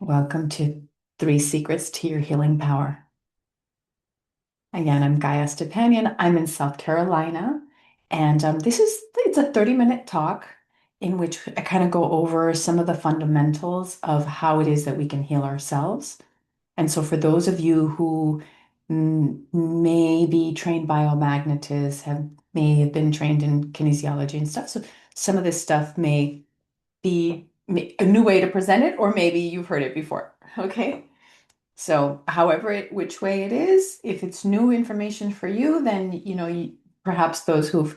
Welcome to Three Secrets to Your Healing Power. Again, I'm Gaya Stepanian. I'm in South Carolina, and it's a 30-minute talk in which I kind of go over some of the fundamentals of how it is that we can heal ourselves. And so for those of you who may be trained biomagnetists, may have been trained in kinesiology and stuff, so some of this stuff may be a new way to present it, or maybe you've heard it before. Okay. So, which way it is, if it's new information for you, then perhaps those who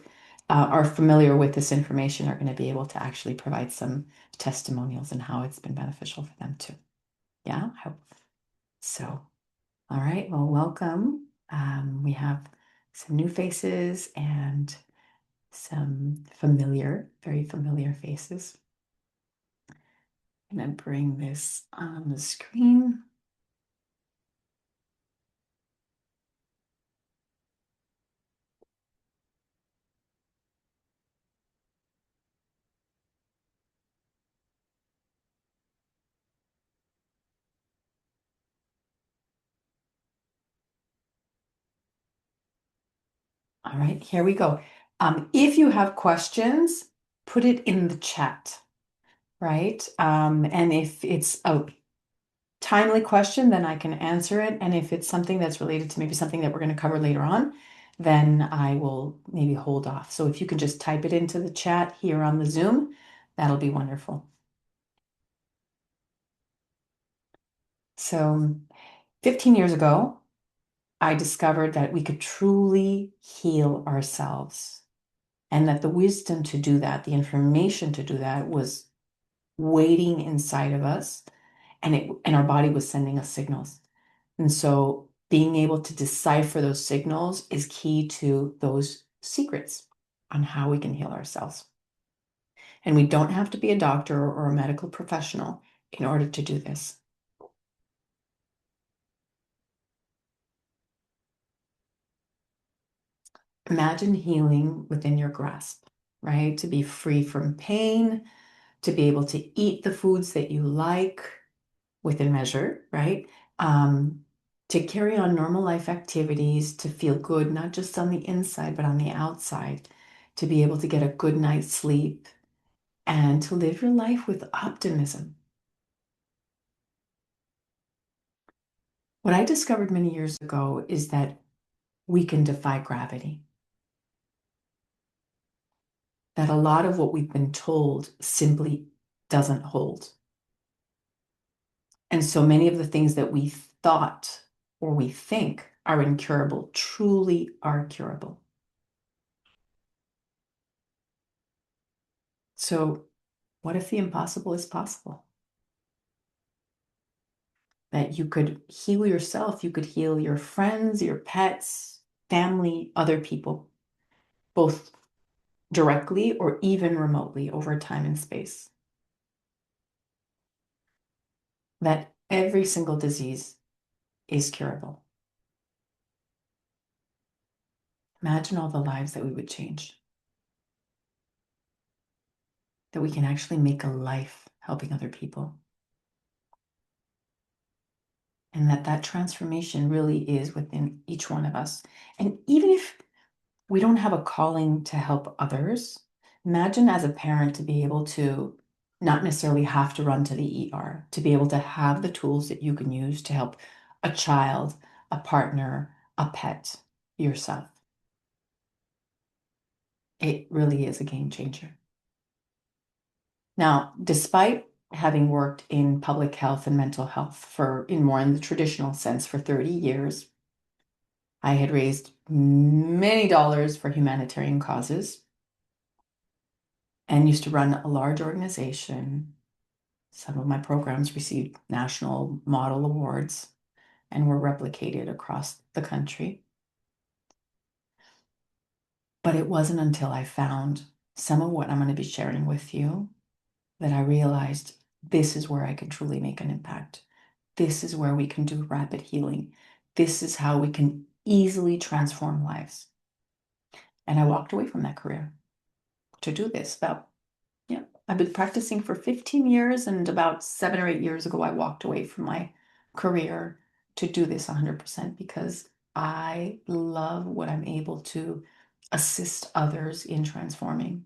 are familiar with this information are going to be able to actually provide some testimonials and how it's been beneficial for them too. Yeah. So, all right. Well, welcome. We have some new faces and some very familiar faces. I'm going to bring this on the screen. All right, here we go. If you have questions, put it in the chat, right? And if it's a timely question, then I can answer it. And if it's something that's related to maybe something that we're going to cover later on, then I will maybe hold off. So if you can just type it into the chat here on the Zoom, that'll be wonderful. So 15 years ago, I discovered that we could truly heal ourselves and that the wisdom to do that, the information to do that was waiting inside of us and our body was sending us signals. And so being able to decipher those signals is key to those secrets on how we can heal ourselves. And we don't have to be a doctor or a medical professional in order to do this. Imagine healing within your grasp, right? To be free from pain, to be able to eat the foods that you like within measure, right? Um, to carry on normal life activities, to feel good, not just on the inside, but on the outside, to be able to get a good night's sleep and to live your life with optimism. What I discovered many years ago is that we can defy gravity, that a lot of what we've been told simply doesn't hold. And so many of the things that we thought or we think are incurable truly are curable. So, what if the impossible is possible? That you could heal yourself, you could heal your friends, your pets, family, other people, both directly or even remotely over time and space. That every single disease is curable. Imagine all the lives that we would change, that we can actually make a life helping other people. And that transformation really is within each one of us. And even if we don't have a calling to help others, imagine as a parent to be able to not necessarily have to run to the ER, to be able to have the tools that you can use to help a child, a partner, a pet, yourself. It really is a game changer. Now, despite having worked in public health and mental health in the traditional sense for 30 years, I had raised many dollars for humanitarian causes and used to run a large organization. Some of my programs received national model awards and were replicated across the country. But it wasn't until I found some of what I'm going to be sharing with you that I realized this is where I can truly make an impact. This is where we can do rapid healing. This is how we can easily transform lives. And I walked away from that career to do this about, I've been practicing for 15 years, and about 7 or 8 years ago, I walked away from my career to do this 100% because I love what I'm able to assist others in transforming.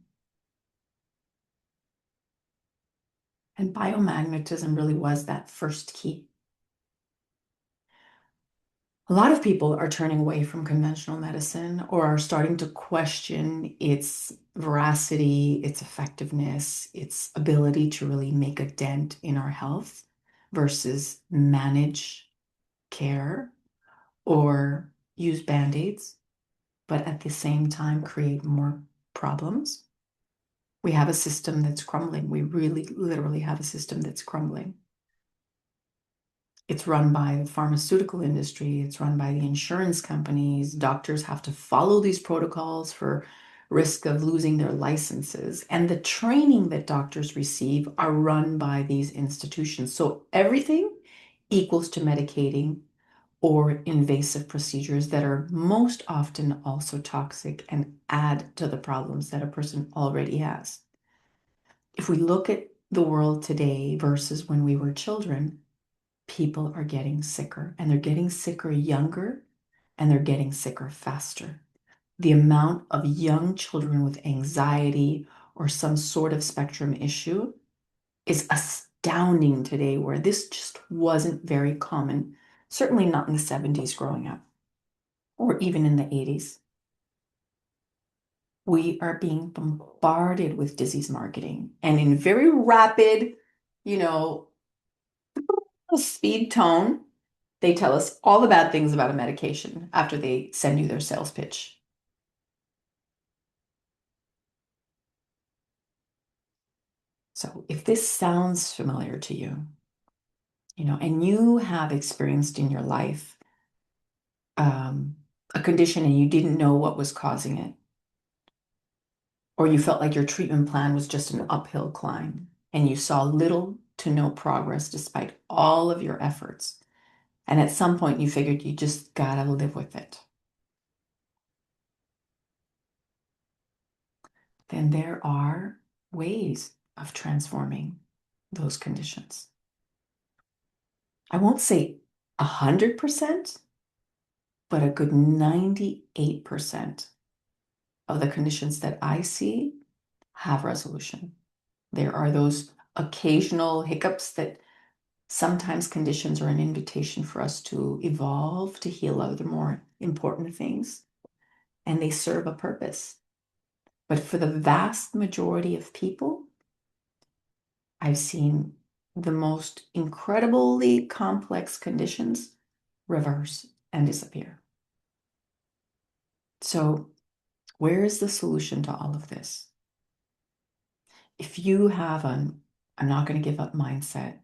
And biomagnetism really was that first key. A lot of people are turning away from conventional medicine or are starting to question its veracity, its effectiveness, its ability to really make a dent in our health versus manage care or use band-aids, but at the same time create more problems. We have a system that's crumbling. We really literally have a system that's crumbling. It's run by the pharmaceutical industry, it's run by the insurance companies. Doctors have to follow these protocols for risk of losing their licenses. And the training that doctors receive are run by these institutions. So everything equals to medicating or invasive procedures that are most often also toxic and add to the problems that a person already has. If we look at the world today versus when we were children, people are getting sicker, and they're getting sicker younger, and they're getting sicker faster. The amount of young children with anxiety or some sort of spectrum issue is astounding today, where this just wasn't very common, certainly not in the 70s growing up, or even in the 80s. We are being bombarded with disease marketing and in very rapid, you know, speed tone. They tell us all the bad things about a medication after they send you their sales pitch. So if this sounds familiar to you, and you have experienced in your life a condition and you didn't know what was causing it, or you felt like your treatment plan was just an uphill climb and you saw little to no progress despite all of your efforts, and at some point you figured you just gotta live with it, then there are ways of transforming those conditions. I won't say 100%, but a good 98% of the conditions that I see have resolution. There are those occasional hiccups that sometimes conditions are an invitation for us to evolve, to heal other more important things, and they serve a purpose. But for the vast majority of people, I've seen the most incredibly complex conditions reverse and disappear. So, where is the solution to all of this? If you have an I'm not going to give up mindset,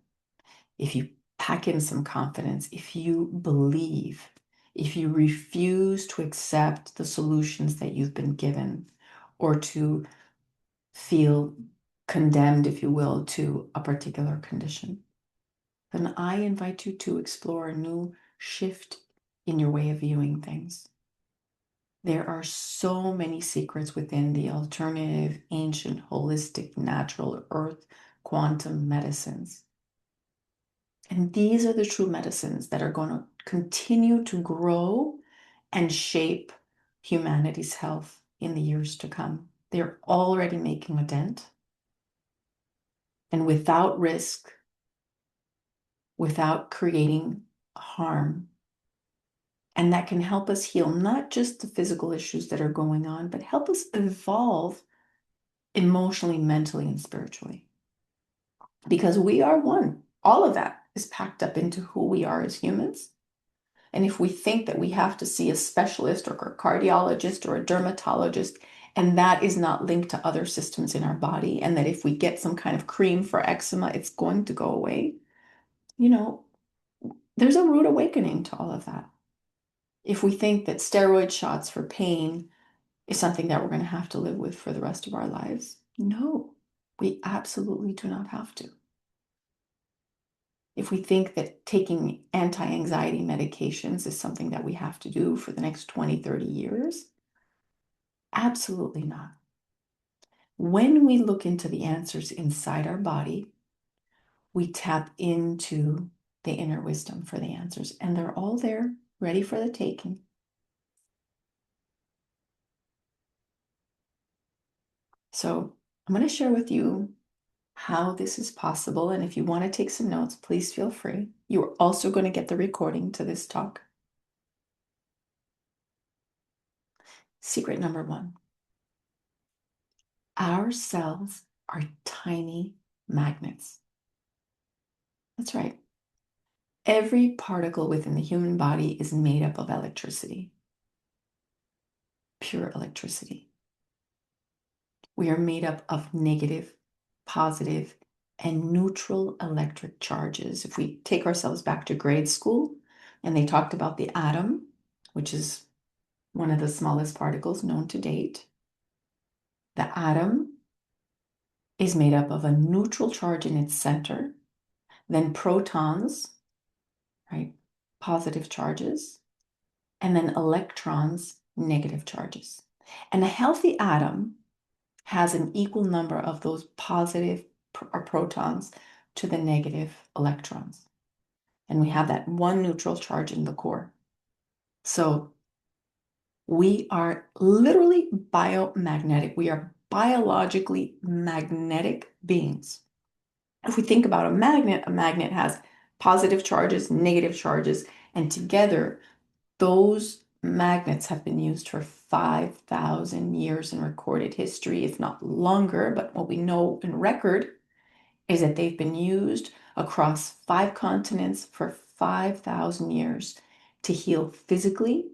if you pack in some confidence, if you believe, if you refuse to accept the solutions that you've been given, or to feel condemned, if you will, to a particular condition, then I invite you to explore a new shift in your way of viewing things. There are so many secrets within the alternative, ancient, holistic, natural, earth, quantum medicines. And these are the true medicines that are going to continue to grow and shape humanity's health in the years to come. They're already making a dent. And without risk, without creating harm, and that can help us heal not just the physical issues that are going on, but help us evolve emotionally, mentally, and spiritually. Because we are one. All of that is packed up into who we are as humans. And if we think that we have to see a specialist or a cardiologist or a dermatologist, and that is not linked to other systems in our body, and that if we get some kind of cream for eczema, it's going to go away, there's a rude awakening to all of that. If we think that steroid shots for pain is something that we're going to have to live with for the rest of our lives, no, we absolutely do not have to. If we think that taking anti-anxiety medications is something that we have to do for the next 20, 30 years, absolutely not. When we look into the answers inside our body, we tap into the inner wisdom for the answers, and they're all there, ready for the taking. So I'm going to share with you how this is possible. And if you want to take some notes, please feel free. You're also going to get the recording to this talk. Secret number one, our cells are tiny magnets. That's right. Every particle within the human body is made up of electricity, pure electricity. We are made up of negative, positive, and neutral electric charges. If we take ourselves back to grade school, and they talked about the atom, which is one of the smallest particles known to date, the atom is made up of a neutral charge in its center, then protons, right, positive charges, and then electrons, negative charges. And a healthy atom has an equal number of those positive or protons to the negative electrons. And we have that one neutral charge in the core. So we are literally biomagnetic. We are biologically magnetic beings. If we think about a magnet has positive charges, negative charges, and together those magnets have been used for 5,000 years in recorded history, if not longer. But what we know in record is that they've been used across 5 continents for 5,000 years to heal physically,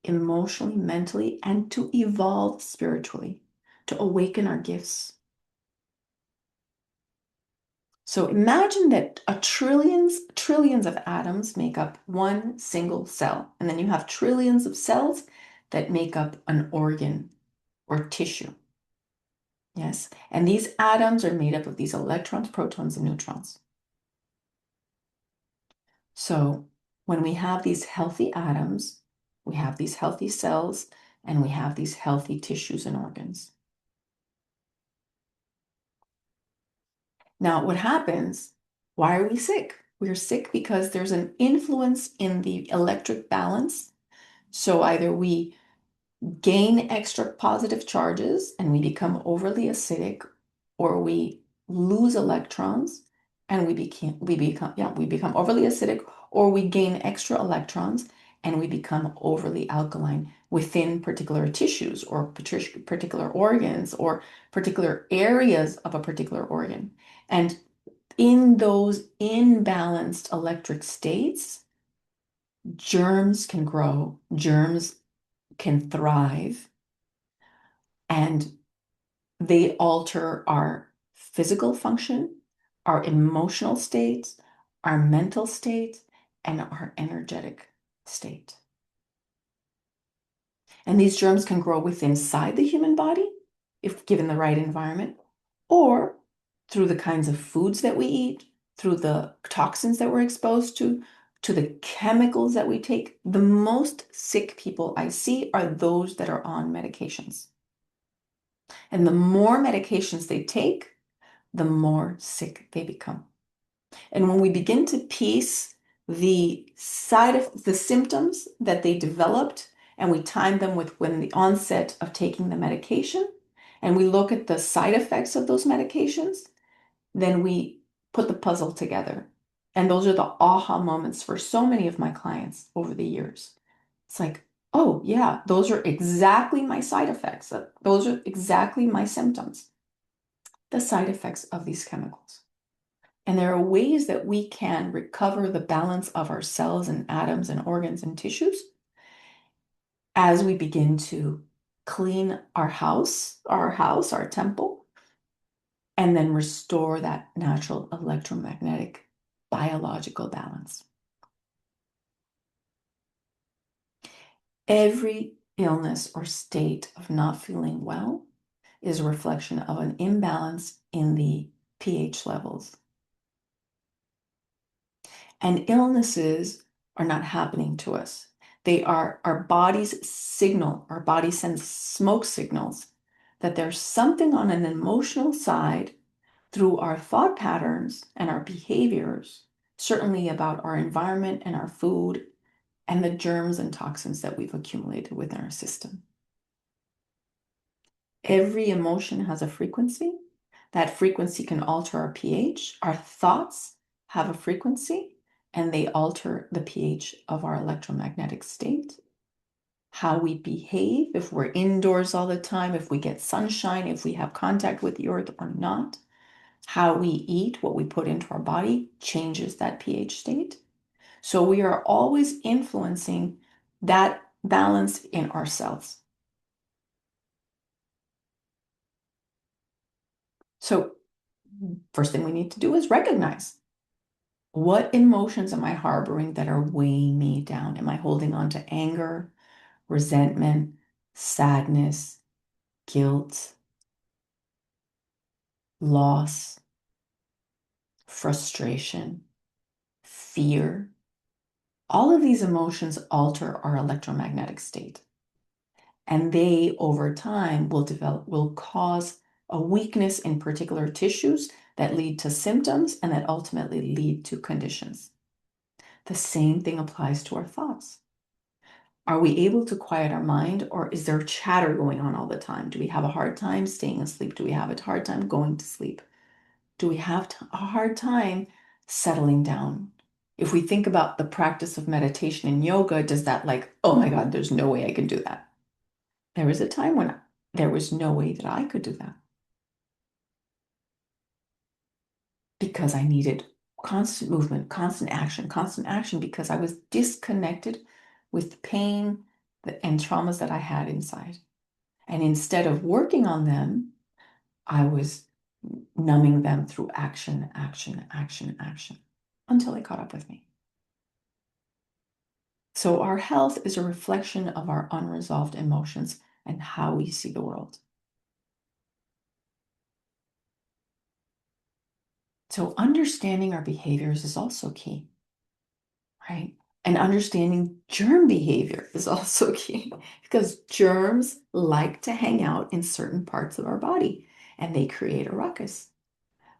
emotionally, mentally, and to evolve spiritually, to awaken our gifts. So imagine that trillions of atoms make up one single cell, and then you have trillions of cells that make up an organ or tissue. Yes, and these atoms are made up of these electrons, protons, and neutrons. So when we have these healthy atoms, we have these healthy cells, and we have these healthy tissues and organs. Now, what happens? Why are we sick? We're sick because there's an influence in the electric balance. So either we gain extra positive charges and we become overly acidic, or we lose electrons and we become overly acidic, or we gain extra electrons and we become overly alkaline within particular tissues or particular organs or particular areas of a particular organ. And in those imbalanced electric states, germs can grow, germs can thrive, and they alter our physical function, our emotional state, our mental state, and our energetic state. And these germs can grow within inside the human body if given the right environment, or through the kinds of foods that we eat, through the toxins that we're exposed to the chemicals that we take. The most sick people I see are those that are on medications. And the more medications they take, the more sick they become. And when we begin to piece the symptoms that they developed, and we time them with when the onset of taking the medication, and we look at the side effects of those medications, then we put the puzzle together. And those are the aha moments for so many of my clients over the years. It's like, oh, yeah, those are exactly my side effects. Those are exactly my symptoms, the side effects of these chemicals. And there are ways that we can recover the balance of our cells and atoms and organs and tissues as we begin to clean our temple, and then restore that natural electromagnetic biological balance. Every illness or state of not feeling well is a reflection of an imbalance in the pH levels. And illnesses are not happening to us. They are our body's signal. Our body sends smoke signals that there's something on an emotional side through our thought patterns and our behaviors, certainly about our environment and our food and the germs and toxins that we've accumulated within our system. Every emotion has a frequency. That frequency can alter our pH. Our thoughts have a frequency, and they alter the pH of our electromagnetic state. How we behave, if we're indoors all the time, if we get sunshine, if we have contact with the earth or not. How we eat, what we put into our body, changes that pH state. So we are always influencing that balance in ourselves. So first thing we need to do is recognize, what emotions am I harboring that are weighing me down? Am I holding on to anger, resentment, sadness, guilt, loss, frustration, fear? All of these emotions alter our electromagnetic state. And they, over time, will cause a weakness in particular tissues that lead to symptoms and that ultimately lead to conditions. The same thing applies to our thoughts. Are we able to quiet our mind, or is there chatter going on all the time? Do we have a hard time staying asleep? Do we have a hard time going to sleep? Do we have a hard time settling down? If we think about the practice of meditation and yoga, does that oh my God, there's no way I can do that? There was a time when there was no way that I could do that because I needed constant movement, constant action, because I was disconnected with pain and traumas that I had inside. And instead of working on them, I was numbing them through action until they caught up with me. So our health is a reflection of our unresolved emotions and how we see the world. So understanding our behaviors is also key, right? And understanding germ behavior is also key because germs like to hang out in certain parts of our body and they create a ruckus.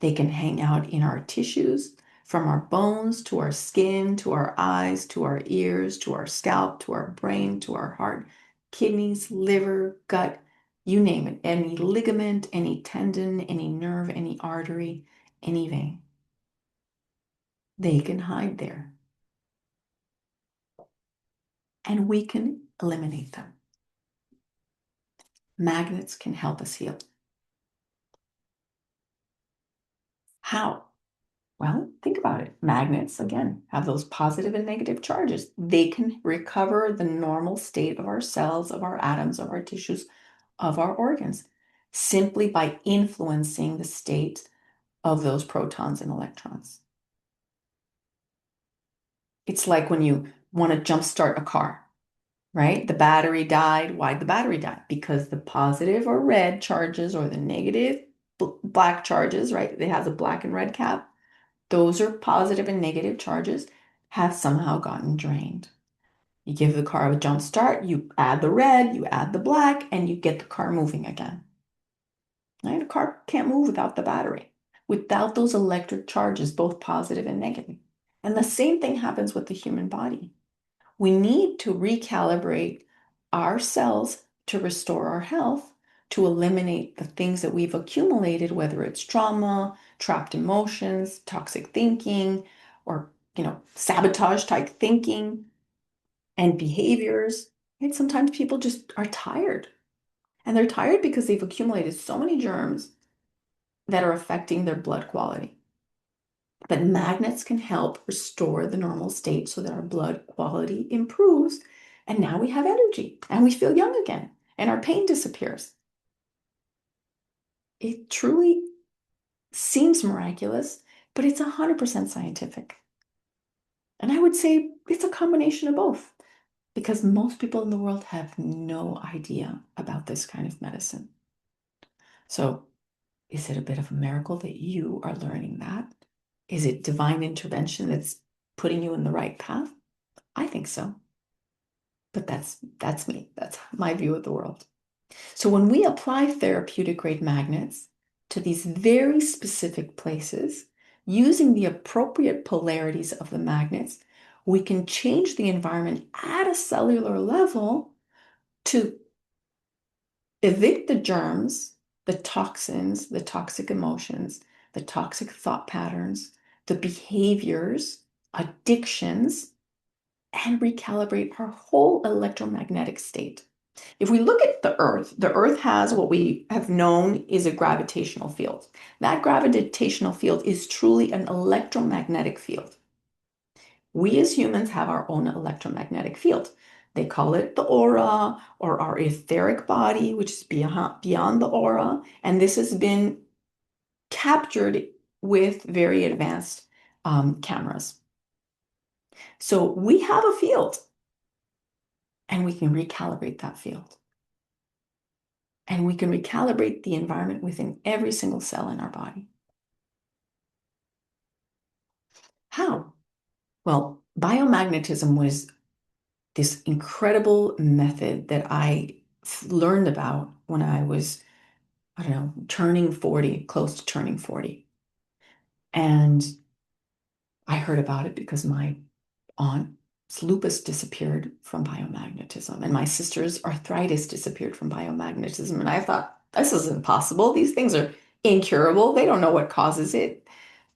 They can hang out in our tissues, from our bones to our skin, to our eyes, to our ears, to our scalp, to our brain, to our heart, kidneys, liver, gut, you name it. Any ligament, any tendon, any nerve, any artery, any vein. They can hide there. And we can eliminate them. Magnets can help us heal. How? Well, think about it. Magnets, again, have those positive and negative charges. They can recover the normal state of our cells, of our atoms, of our tissues, of our organs, simply by influencing the state of those protons and electrons. It's like when you want to jumpstart a car, right? The battery died. Why'd the battery die? Because the positive or red charges or the negative black charges, right? It has a black and red cap. Those are positive and negative charges have somehow gotten drained. You give the car a jump start, you add the red, you add the black, and you get the car moving again. Right? A car can't move without the battery, without those electric charges, both positive and negative. And the same thing happens with the human body. We need to recalibrate our cells to restore our health, to eliminate the things that we've accumulated, whether it's trauma, trapped emotions, toxic thinking, or sabotage type thinking and behaviors. And sometimes people just are tired. And they're tired because they've accumulated so many germs that are affecting their blood quality. But magnets can help restore the normal state so that our blood quality improves. And now we have energy and we feel young again and our pain disappears. It truly seems miraculous, but it's 100% scientific. And I would say it's a combination of both because most people in the world have no idea about this kind of medicine. So, is it a bit of a miracle that you are learning that? Is it divine intervention that's putting you in the right path? I think so. But that's me. That's my view of the world. So when we apply therapeutic grade magnets to these very specific places, using the appropriate polarities of the magnets, we can change the environment at a cellular level to evict the germs, the toxins, the toxic emotions, the toxic thought patterns, the behaviors, addictions, and recalibrate our whole electromagnetic state. If we look at the Earth has what we have known is a gravitational field. That gravitational field is truly an electromagnetic field. We as humans have our own electromagnetic field. They call it the aura or our etheric body, which is beyond the aura. And this has been captured with very advanced cameras. So we have a field and we can recalibrate that field. And we can recalibrate the environment within every single cell in our body. How? Well, biomagnetism was this incredible method that I learned about when I was, I don't know, turning 40, close to turning 40. And I heard about it because my aunt's lupus disappeared from biomagnetism, and my sister's arthritis disappeared from biomagnetism. And I thought, this is impossible. These things are incurable. They don't know what causes it.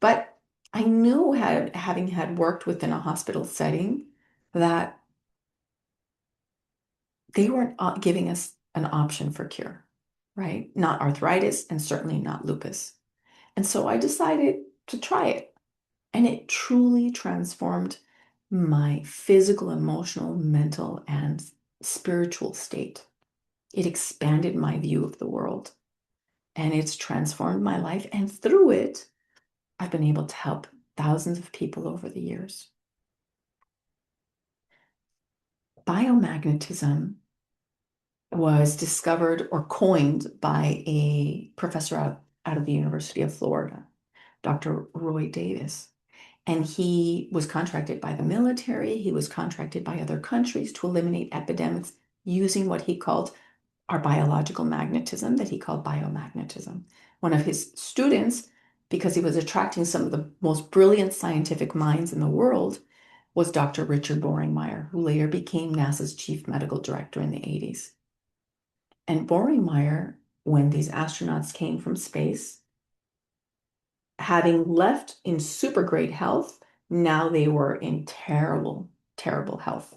But I knew, having had worked within a hospital setting, that they weren't giving us an option for cure, right? Not arthritis and certainly not lupus. And so I decided to try it. And it truly transformed my physical, emotional, mental, and spiritual state. It expanded my view of the world and it's transformed my life. And through it, I've been able to help thousands of people over the years. Biomagnetism was discovered or coined by a professor out of the University of Florida, Dr. Roy Davis. And he was contracted by the military, he was contracted by other countries to eliminate epidemics using what he called our biological magnetism, that he called biomagnetism. One of his students, because he was attracting some of the most brilliant scientific minds in the world, was Dr. Richard Boringmeyer, who later became NASA's chief medical director in the 80s. And Boringmeyer, when these astronauts came from space, having left in super great health, now they were in terrible, terrible health.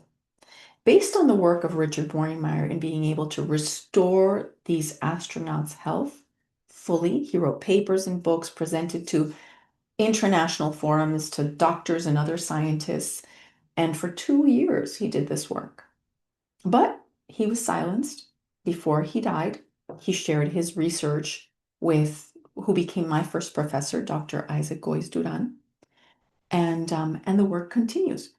Based on the work of Richard Boringmeyer in being able to restore these astronauts' health fully, he wrote papers and books presented to international forums, to doctors and other scientists. And for 2 years, he did this work. But he was silenced before he died. He shared his research with who became my first professor, Dr. Isaac Goiz-Duran, and the work continues.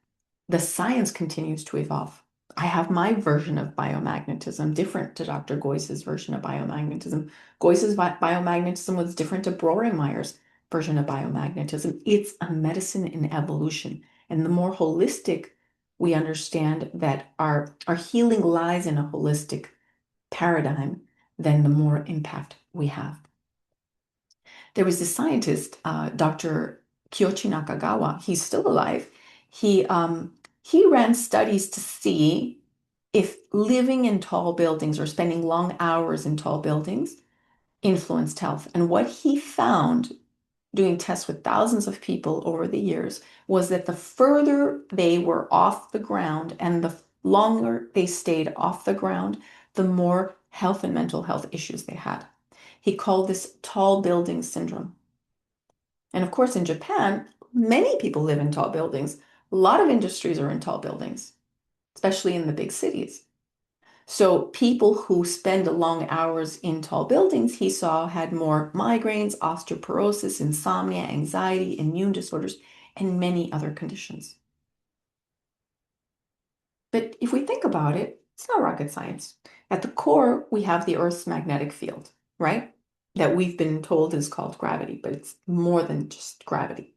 The science continues to evolve. I have my version of biomagnetism, different to Dr. Goice's version of biomagnetism. Goice's biomagnetism was different to Boringmeyer's version of biomagnetism. It's a medicine in evolution. And the more holistic we understand that our healing lies in a holistic paradigm, then the more impact we have. There was this scientist, Dr. Kyoichi Nakagawa. He's still alive. He ran studies to see if living in tall buildings or spending long hours in tall buildings influenced health. And what he found, doing tests with thousands of people over the years, was that the further they were off the ground and the longer they stayed off the ground, the more health and mental health issues they had. He called this tall building syndrome. And of course, in Japan, many people live in tall buildings. A lot of industries are in tall buildings, especially in the big cities. So people who spend long hours in tall buildings, he saw, had more migraines, osteoporosis, insomnia, anxiety, immune disorders, and many other conditions. But if we think about it, it's not rocket science. At the core, we have the Earth's magnetic field, right? That we've been told is called gravity, but it's more than just gravity.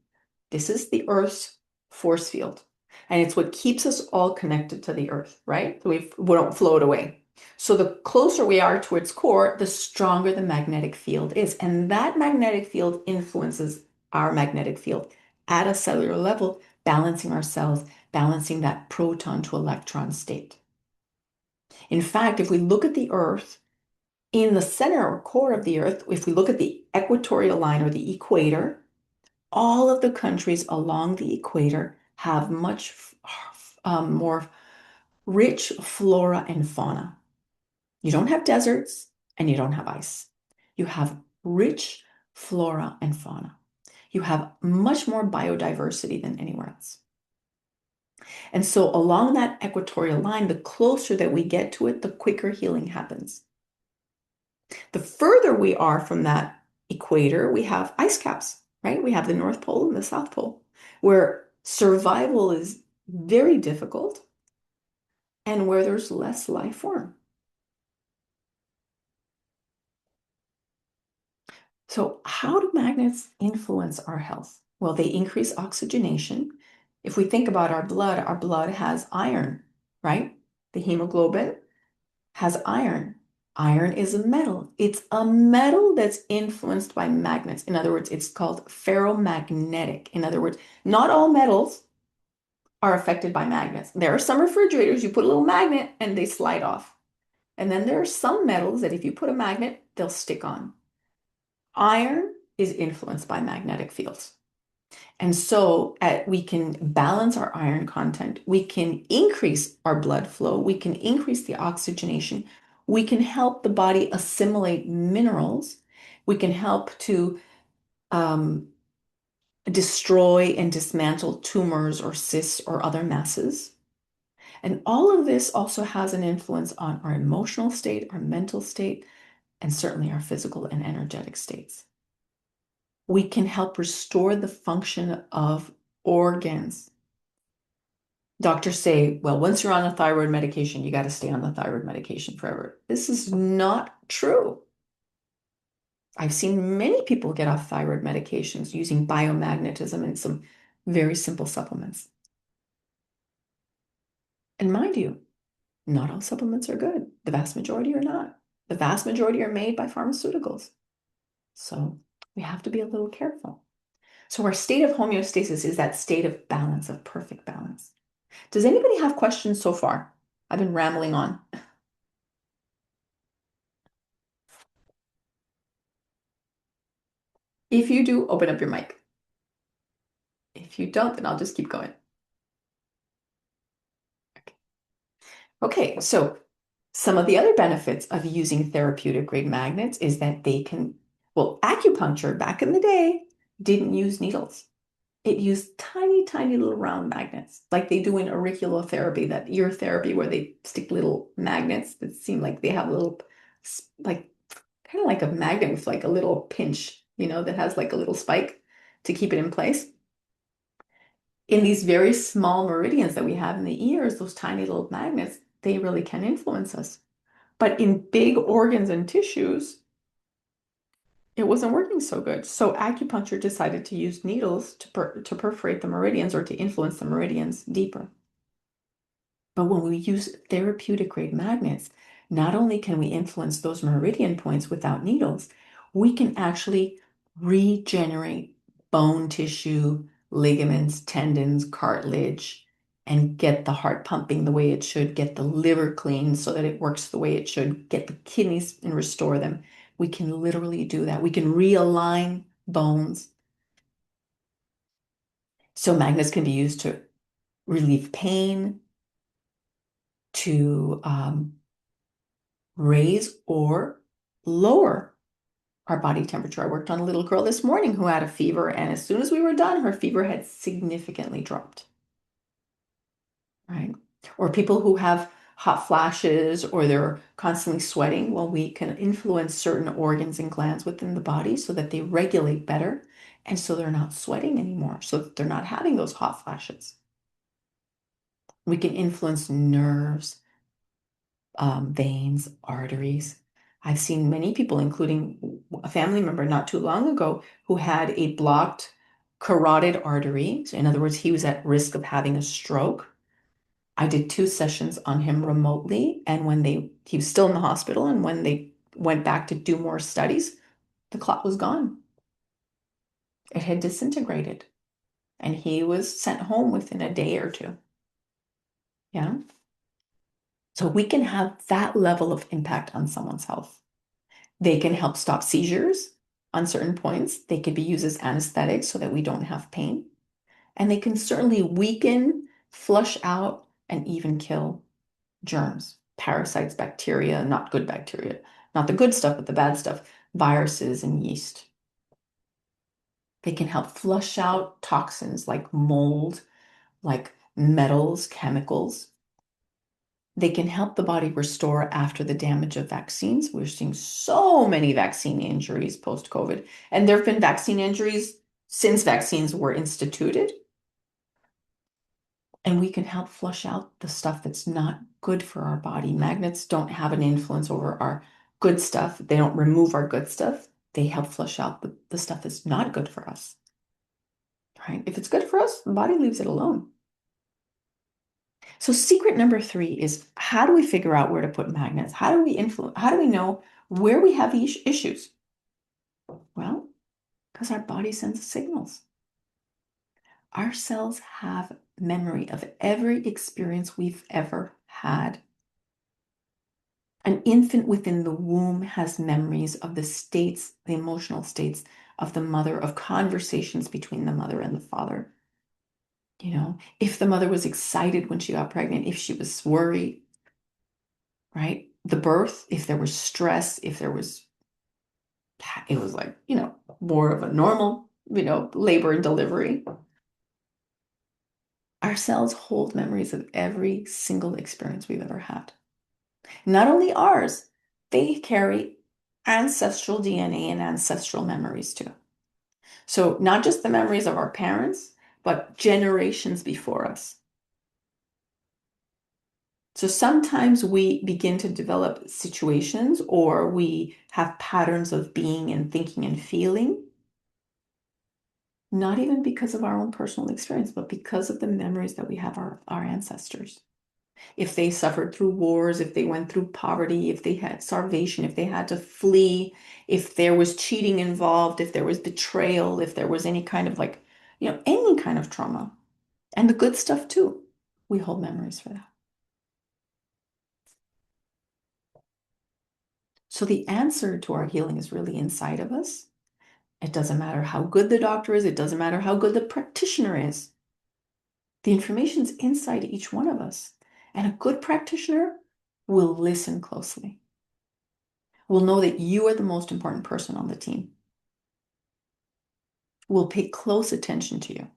This is the Earth's force field, and it's what keeps us all connected to the Earth, right? We don't float away. So the closer we are to its core, the stronger the magnetic field is. And that magnetic field influences our magnetic field at a cellular level, balancing our cells, balancing that proton to electron state. In fact, if we look at the Earth, in the center or core of the Earth, if we look at the equatorial line or the equator, all of the countries along the equator have much more rich flora and fauna. You don't have deserts and you don't have ice. You have rich flora and fauna. You have much more biodiversity than anywhere else. And so along that equatorial line, the closer that we get to it, the quicker healing happens. The further we are from that equator, we have ice caps, right? We have the North Pole and the South Pole, where survival is very difficult and where there's less life form. So, how do magnets influence our health? Well, they increase oxygenation. If we think about our blood has iron, right? The hemoglobin has iron. Iron is a metal. It's a metal that's influenced by magnets. In other words, it's called ferromagnetic. In other words, not all metals are affected by magnets. There are some refrigerators, you put a little magnet and they slide off. And then there are some metals that if you put a magnet, they'll stick on. Iron is influenced by magnetic fields. And so we can balance our iron content. We can increase our blood flow. We can increase the oxygenation. We can help the body assimilate minerals. We can help to um, destroy and dismantle tumors or cysts or other masses. And all of this also has an influence on our emotional state, our mental state, and certainly our physical and energetic states. We can help restore the function of organs. Doctors say, well, once you're on a thyroid medication, you got to stay on the thyroid medication forever. This is not true. I've seen many people get off thyroid medications using biomagnetism and some very simple supplements. And mind you, not all supplements are good. The vast majority are not. The vast majority are made by pharmaceuticals. So we have to be a little careful. So our state of homeostasis is that state of balance, of perfect balance. Does anybody have questions so far? I've been rambling on. If you do, open up your mic. If you don't, then I'll just keep going. Okay. Okay, so some of the other benefits of using therapeutic grade magnets is that they can, well, acupuncture back in the day didn't use needles. It used tiny, tiny little round magnets, like they do in auriculotherapy, that ear therapy where they stick little magnets that seem like they have a little, like, kind of like a magnet with like a little pinch, that has like a little spike to keep it in place. In these very small meridians that we have in the ears, those tiny little magnets, they really can influence us. But in big organs and tissues, it wasn't working so good. So acupuncture decided to use needles to perforate the meridians or to influence the meridians deeper. But when we use therapeutic grade magnets, not only can we influence those meridian points without needles, we can actually regenerate bone tissue, ligaments, tendons, cartilage, and get the heart pumping the way it should, get the liver clean so that it works the way it should, get the kidneys and restore them. We can literally do that. We can realign bones. So magnets can be used to relieve pain, to raise or lower our body temperature. I worked on a little girl this morning who had a fever, and as soon as we were done, her fever had significantly dropped, right? Or people who have hot flashes or they're constantly sweating, well, we can influence certain organs and glands within the body so that they regulate better, and so they're not sweating anymore, so that they're not having those hot flashes. We can influence nerves, veins, arteries. I've seen many people, including a family member not too long ago, who had a blocked carotid artery. So in other words, he was at risk of having a stroke. I did 2 sessions on him remotely, and he was still in the hospital, and when they went back to do more studies, the clot was gone. It had disintegrated, and he was sent home within a day or two. Yeah. So we can have that level of impact on someone's health. They can help stop seizures on certain points. They could be used as anesthetics so that we don't have pain. And they can certainly weaken, flush out, and even kill germs, parasites, bacteria, not good bacteria, not the good stuff, but the bad stuff, viruses and yeast. They can help flush out toxins like mold, like metals, chemicals. They can help the body restore after the damage of vaccines. We're seeing so many vaccine injuries post-COVID, and there have been vaccine injuries since vaccines were instituted. And we can help flush out the stuff that's not good for our body. Magnets don't have an influence over our good stuff. They don't remove our good stuff. They help flush out the stuff that's not good for us, right? If it's good for us, the body leaves it alone. So secret number 3 is, how do we figure out where to put magnets? How do we know where we have issues? Well, because our body sends signals. Our cells have memory of every experience we've ever had. An infant within the womb has memories of the states, the emotional states of the mother, of conversations between the mother and the father. If the mother was excited when she got pregnant, if she was worried, right? The birth, if there was stress, if there was, it was like, more of a normal, labor and delivery. Our cells hold memories of every single experience we've ever had. Not only ours, they carry ancestral DNA and ancestral memories too. So not just the memories of our parents, but generations before us. So sometimes we begin to develop situations, or we have patterns of being and thinking and feeling, not even because of our own personal experience, but because of the memories that we have our ancestors. If they suffered through wars, if they went through poverty, if they had starvation, if they had to flee, if there was cheating involved, if there was betrayal, if there was any kind of any kind of trauma, and the good stuff too, we hold memories for that. So the answer to our healing is really inside of us. It doesn't matter how good the doctor is, it doesn't matter how good the practitioner is. The information's inside each one of us. And a good practitioner will listen closely, will know that you are the most important person on the team, will pay close attention to you.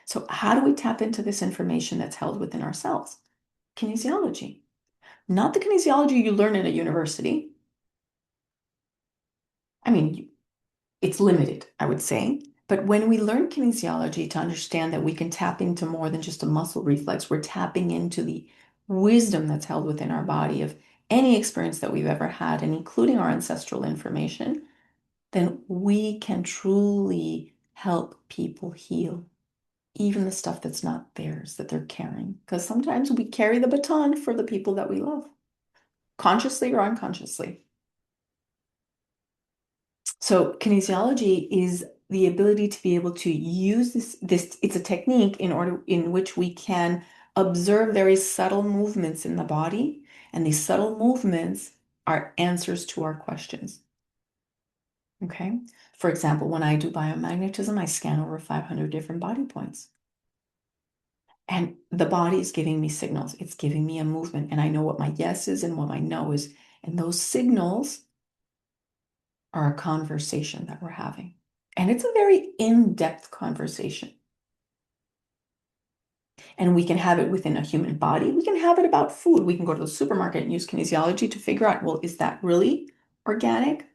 So how do we tap into this information that's held within ourselves? Kinesiology. Not the kinesiology you learn in a university. I mean, it's limited, I would say. But when we learn kinesiology to understand that we can tap into more than just a muscle reflex, we're tapping into the wisdom that's held within our body of any experience that we've ever had, and including our ancestral information, then we can truly help people heal, even the stuff that's not theirs, that they're carrying. Because sometimes we carry the baton for the people that we love, consciously or unconsciously. So kinesiology is the ability to be able to use this, it's a technique in which we can observe very subtle movements in the body, and these subtle movements are answers to our questions. Okay. For example, when I do biomagnetism, I scan over 500 different body points. And the body is giving me signals. It's giving me a movement, and I know what my yes is and what my no is. And those signals are a conversation that we're having. And it's a very in-depth conversation. And we can have it within a human body. We can have it about food. We can go to the supermarket and use kinesiology to figure out, well, is that really organic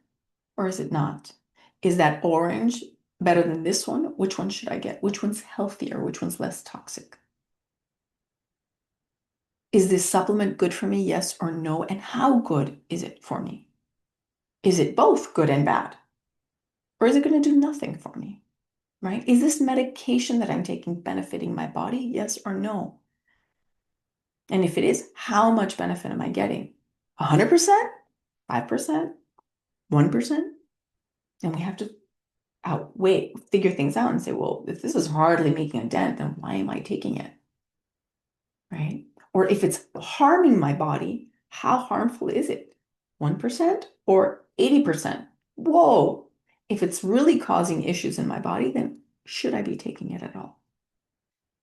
or is it not? Is that orange better than this one? Which one should I get? Which one's healthier? Which one's less toxic? Is this supplement good for me? Yes or no? And how good is it for me? Is it both good and bad? Or is it going to do nothing for me? right? Is this medication that I'm taking benefiting my body? Yes or no? And if it is, how much benefit am I getting? 100%? 5%? 1%? And we have to figure things out and say, well, if this is hardly making a dent, then why am I taking it? Right? Or if it's harming my body, how harmful is it? 1% or 80%? Whoa. If it's really causing issues in my body, then should I be taking it at all?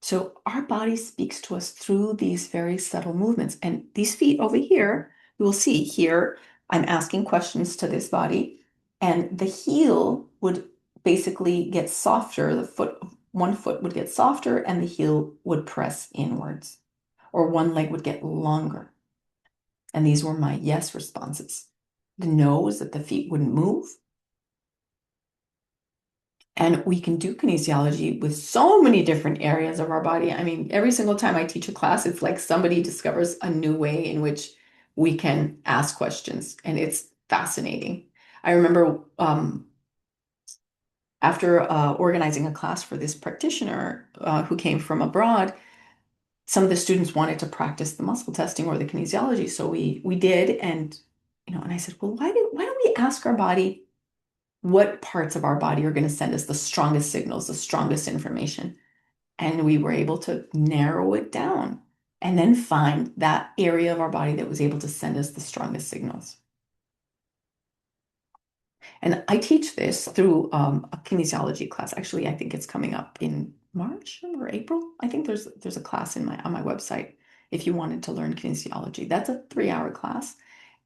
So our body speaks to us through these very subtle movements. And these feet over here, you will see here, I'm asking questions to this body, and the heel would basically get softer. One foot would get softer, and the heel would press inwards, or one leg would get longer. And these were my yes responses. The no is that the feet wouldn't move. And we can do kinesiology with so many different areas of our body. I mean, every single time I teach a class, it's like somebody discovers a new way in which we can ask questions, and it's fascinating. I remember after organizing a class for this practitioner who came from abroad, some of the students wanted to practice the muscle testing or the kinesiology, so we did, and and I said, well, why don't we ask our body what parts of our body are going to send us the strongest signals, the strongest information. And we were able to narrow it down and then find that area of our body that was able to send us the strongest signals. And I teach this through a kinesiology class. Actually, I think it's coming up in March or April. I think there's a class on my website if you wanted to learn kinesiology. That's a 3-hour class,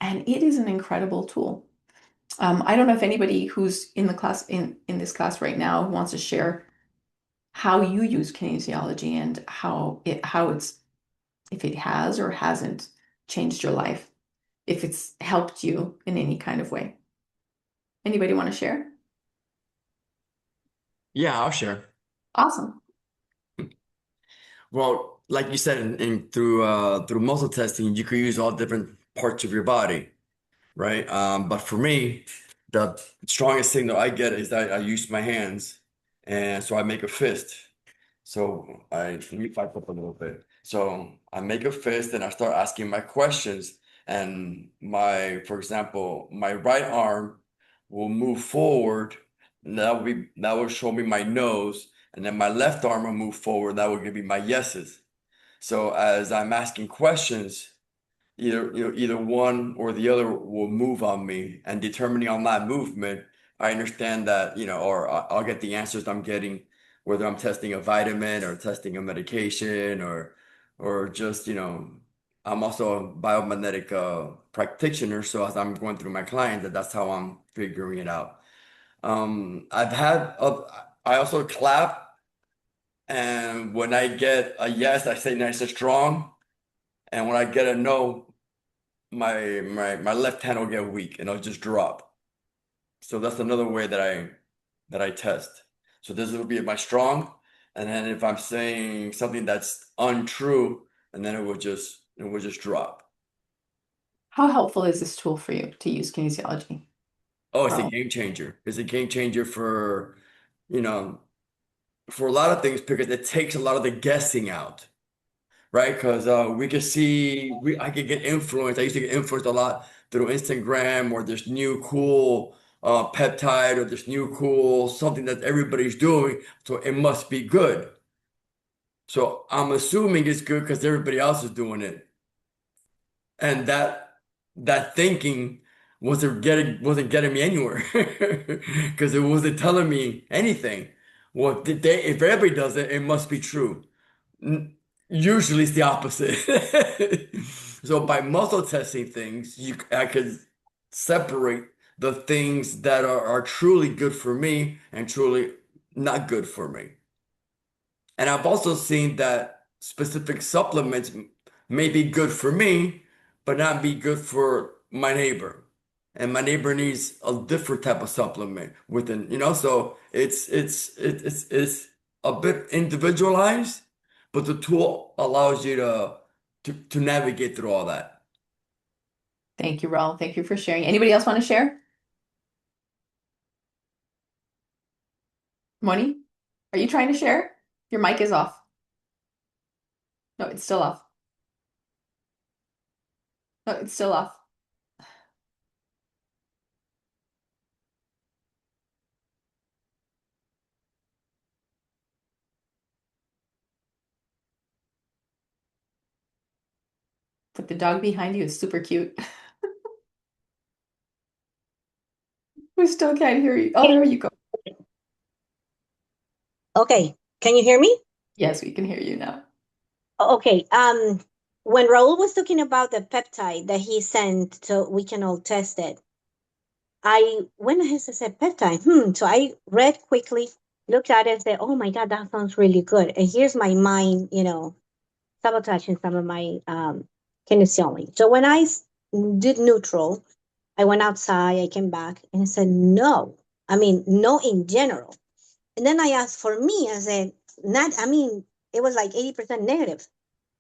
and it is an incredible tool. I don't know if anybody who's in the class in this class right now wants to share how you use kinesiology and how it's if it has or hasn't changed your life, if it's helped you in any kind of way. Anybody want to share? Yeah, I'll share. Awesome. Well, like you said, through muscle testing, you could use all different parts of your body, right? But for me, the strongest signal I get is that I use my hands, and so I make a fist. So let me pipe up a little bit. So I make a fist, and I start asking my questions, and for example, my right arm will move forward, and that will show me my nose, and then my left arm will move forward. That will give me my yeses. So as I'm asking questions, either one or the other will move on me, and determining on that movement, I understand that, or I'll get the answers I'm getting, whether I'm testing a vitamin or testing a medication or just, I'm also a biomagnetic practitioner. So as I'm going through my clients, that's how I'm figuring it out. I also clap, and when I get a yes, I say nice and strong. And when I get a no, my left hand will get weak and it'll just drop. So that's another way that I test. So this will be my strong, and then if I'm saying something that's untrue, and then it will just drop. How helpful is this tool for you to use kinesiology? Oh, it's a Well, game changer. It's a game changer you know, for a lot of things because it takes a lot of the guessing out. Right? Because I could get influenced. I used to get influenced a lot through Instagram or this new cool peptide or this new cool something that everybody's doing. So it must be good. So I'm assuming it's good because everybody else is doing it. And that thinking wasn't getting me anywhere because it wasn't telling me anything. Well, if everybody does it, it must be true. N- Usually it's the opposite. So by muscle testing things, I could separate the things that are truly good for me and truly not good for me. And I've also seen that specific supplements may be good for me, but not be good for my neighbor. And my neighbor needs a different type of supplement so it's a bit individualized, but the tool allows you to navigate through all that. thank you, Raul. Thank you for sharing. Anybody else want to share? Moni? Are you trying to share? Your mic is off. No, it's still off. No, it's still off. But the dog behind you is super cute. We still can't hear you. Oh, there you go. Okay, can you hear me? Yes, we can hear you now. Okay. When Raul was talking about the peptide that he sent so we can all test it, I went ahead and said peptide. So I read quickly, looked at it, and said, "Oh my God, that sounds really good." And here's my mind, sabotaging some of my kinesiology. So when did neutral, I went outside, I came back, and I said, "No, I mean no in general." And then I asked for me, I said, "Not, I mean." It was like 80% negative.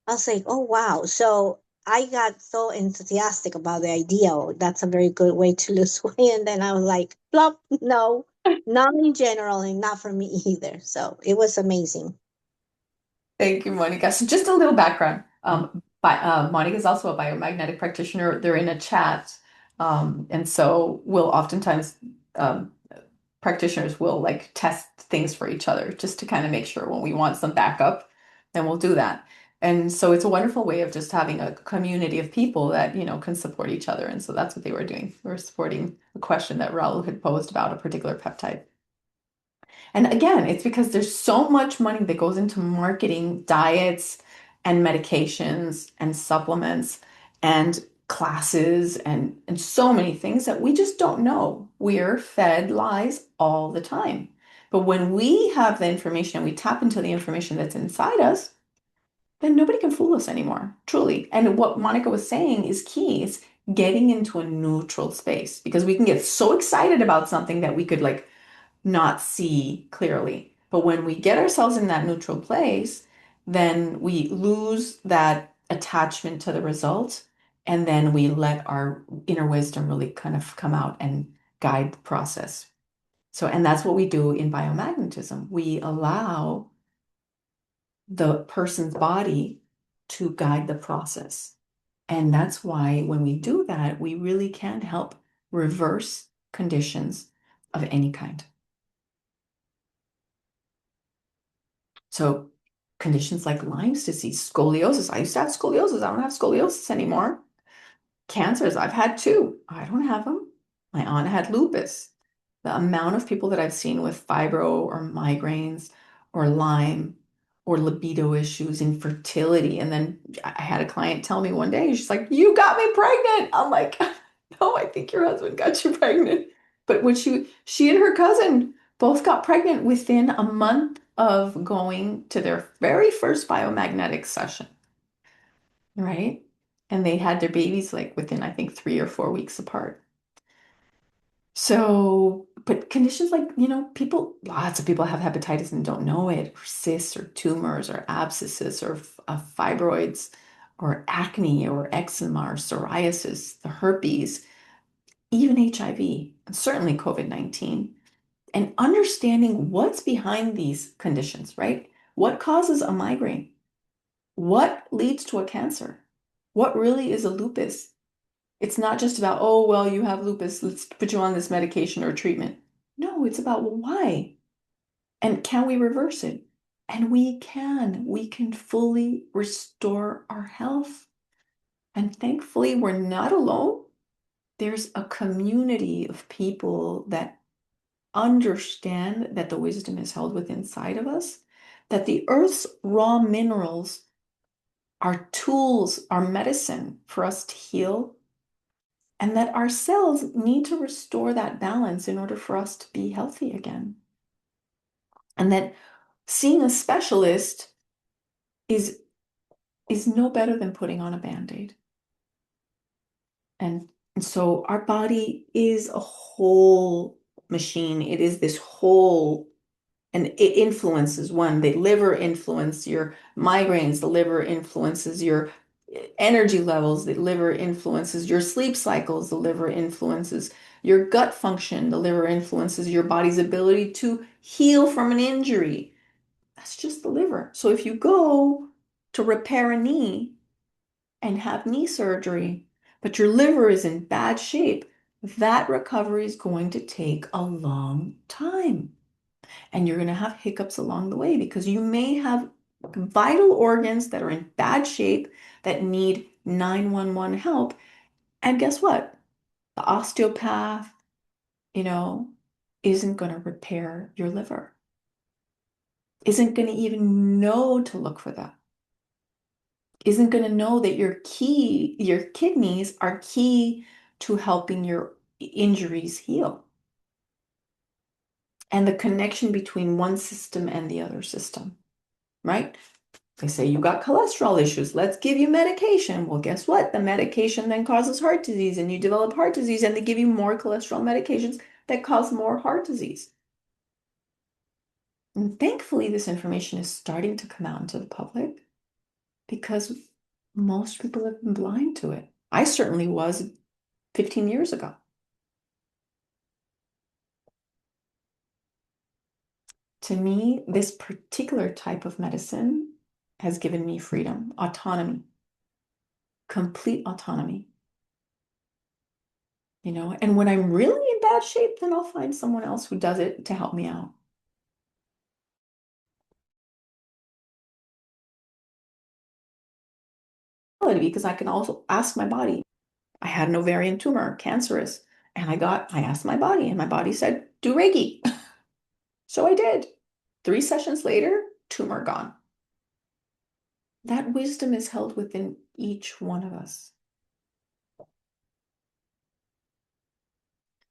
I was like, oh wow. So I got so enthusiastic about the idea. Oh, that's a very good way to lose weight. And then I was like, plop, no, not in general and not for me either. So it was amazing. Thank you, Monica. So just a little background. Monica is also a biomagnetic practitioner. They're in a chat. And so we'll oftentimes, um, practitioners will like test things for each other just to kind of make sure when we want some backup, then we'll do that. And so it's a wonderful way of just having a community of people that, can support each other. And so that's what they were doing. We were supporting a question that Raul had posed about a particular peptide. And again, it's because there's so much money that goes into marketing diets and medications and supplements and classes and so many things that we just don't know. We're fed lies all the time. But when we have the information and we tap into the information that's inside us, then nobody can fool us anymore, truly. And what Monica was saying is key. It's getting into a neutral space because we can get so excited about something that we could like not see clearly. But when we get ourselves in that neutral place, then we lose that attachment to the result. And then we let our inner wisdom really kind of come out and guide the process. So, and that's what we do in biomagnetism. We allow the person's body to guide the process. And that's why when we do that, we really can help reverse conditions of any kind. So conditions like Lyme's disease, scoliosis. I used to have scoliosis. I don't have scoliosis anymore. Cancers, I've had two. I don't have them. My aunt had lupus. The amount of people that I've seen with fibro or migraines or Lyme or libido issues, infertility. And then I had a client tell me one day, she's like, "You got me pregnant." I'm like, "No, I think your husband got you pregnant." But when she and her cousin both got pregnant within a month of going to their very first biomagnetic session, right? And they had their babies like within, I think, 3 or 4 weeks apart. So, but conditions like, lots of people have hepatitis and don't know it, or cysts, or tumors, or abscesses, or fibroids, or acne, or eczema, or psoriasis, the herpes, even HIV, and certainly COVID-19. And understanding what's behind these conditions, right? What causes a migraine? What leads to a cancer? What really is a lupus? It's not just about, oh, well, you have lupus, let's put you on this medication or treatment. No, it's about, well, why? And can we reverse it? And we can. We can fully restore our health. And thankfully, we're not alone. There's a community of people that understand that the wisdom is held within inside of us, that the earth's raw minerals are tools, are medicine for us to heal, and that our cells need to restore that balance in order for us to be healthy again. And that seeing a specialist is is no better than putting on a band-aid. And so our body is a whole machine. It is this whole, and it influences one. The liver influence your migraines, the liver influences your energy levels, the liver influences your sleep cycles, the liver influences your gut function, the liver influences your body's ability to heal from an injury. That's just the liver. So if you go to repair a knee and have knee surgery, but your liver is in bad shape, that recovery is going to take a long time. And you're going to have hiccups along the way because you may have vital organs that are in bad shape that need 911 help. And guess what? The osteopath, you know, isn't going to repair your liver, isn't going to even know to look for that, isn't going to know that your kidneys are key to helping your injuries heal and the connection between one system and the other system, right? They say you got cholesterol issues. Let's give you medication. Well, guess what? The medication then causes heart disease and you develop heart disease and they give you more cholesterol medications that cause more heart disease. And thankfully, this information is starting to come out into the public because most people have been blind to it. I certainly was 15 years ago. To me, this particular type of medicine has given me freedom, autonomy, complete autonomy. And when I'm really in bad shape, then I'll find someone else who does it to help me out. Because I can also ask my body. I had an ovarian tumor, cancerous, and I asked my body, and my body said, do Reiki. So I did. 3 sessions later, tumor gone. That wisdom is held within each one of us.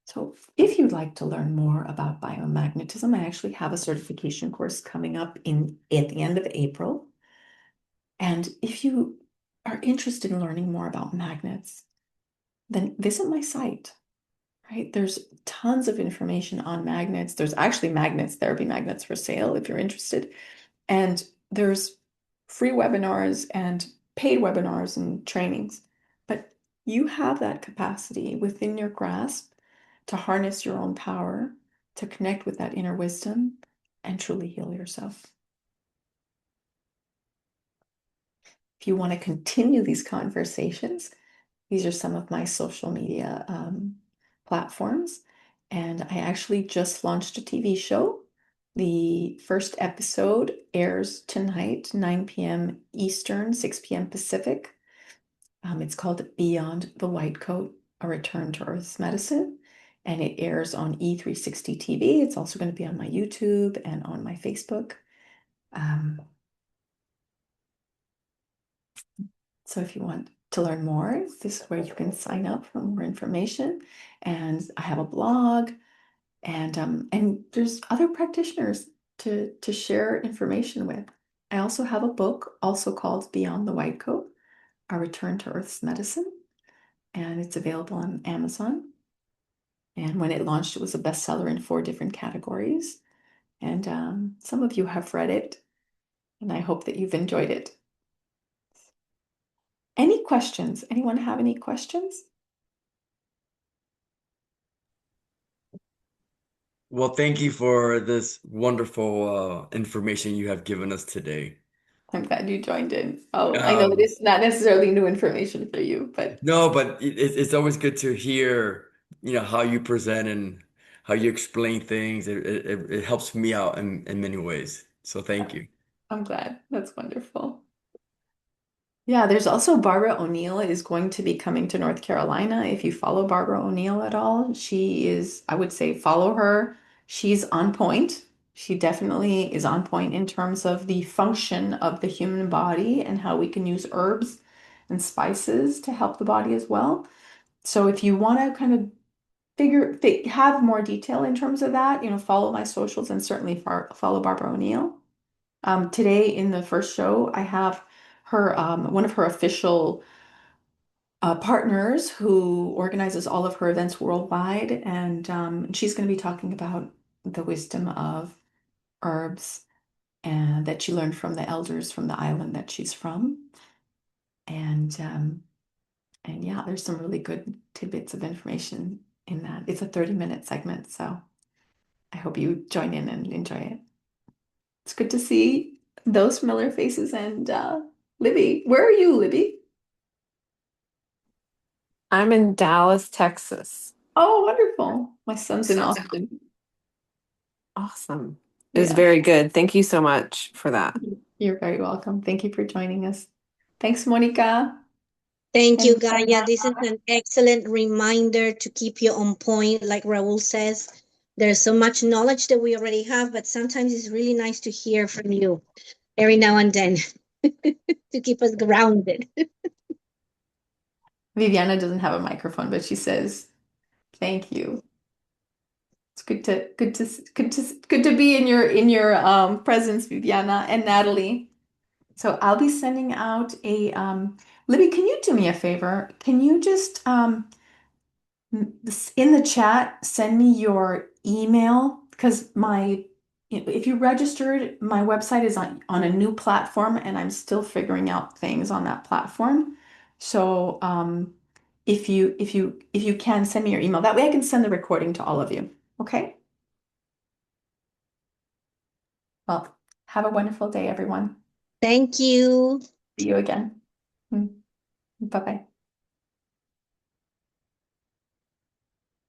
So if you'd like to learn more about biomagnetism, I actually have a certification course coming up at the end of April. And if you are interested in learning more about magnets, then visit my site, right? There's tons of information on magnets. There's actually magnets, therapy magnets for sale if you're interested. And there's free webinars and paid webinars and trainings. But you have that capacity within your grasp to harness your own power, to connect with that inner wisdom, and truly heal yourself. If you want to continue these conversations, these are some of my social media platforms. And I actually just launched a TV show. The first episode airs tonight, 9 p.m. Eastern, 6 p.m. Pacific. It's called Beyond the White Coat, A Return to Earth's Medicine. And it airs on E360 TV. It's also going to be on my YouTube and on my Facebook. So if you want to learn more, this is where you can sign up for more information. And I have a blog, and there's other practitioners to share information with. I also have a book also called Beyond the White Coat, A Return to Earth's Medicine, and it's available on Amazon. And when it launched, it was a bestseller in 4 different categories. And some of you have read it, and I hope that you've enjoyed it. Any questions? Anyone have any questions? Well, thank you for this wonderful information you have given us today. I'm glad you joined in. Oh, I know that Um, it's not necessarily new information for you, but no, but it's always good to hear, how you present and how you explain things. It helps me out in many ways. So thank you. I'm glad. That's wonderful. Yeah, there's also Barbara O'Neill is going to be coming to North Carolina. If you follow Barbara O'Neill at all, she is, I would say, follow her. She's on point. She definitely is on point in terms of the function of the human body and how we can use herbs and spices to help the body as well. So if you want to kind of have more detail in terms of that, follow my socials and certainly follow Barbara O'Neill. Today in the first show, I have her one of her official partners who organizes all of her events worldwide, and she's going to be talking about the wisdom of herbs and that she learned from the elders from the island that she's from, and yeah, there's some really good tidbits of information in that. It's a 30-minute segment, so I hope you join in and enjoy it. It's good to see those familiar faces and Libby. Where are you, Libby? I'm in Dallas, Texas. Oh, wonderful. My son's in Austin. Awesome. It was Yeah, very good. Thank you so much for that. you're very welcome. Thank you for joining us. Thanks, Monica. Thank you, And Gaia. This is an excellent reminder to keep you on point, like Raul says. There's so much knowledge that we already have, but sometimes it's really nice to hear from you every now and then to keep us grounded. Viviana doesn't have a microphone, but she says, thank you. It's good to be in your presence, Viviana and Natalie. So I'll be sending out a Libby, can you do me a favor? Can you just in the chat send me your email? Because my if you registered, my website is on a new platform and I'm still figuring out things on that platform. So if you can send me your email, that way I can send the recording to all of you. Okay? Well, have a wonderful day, everyone. Thank you. See you again. Bye bye.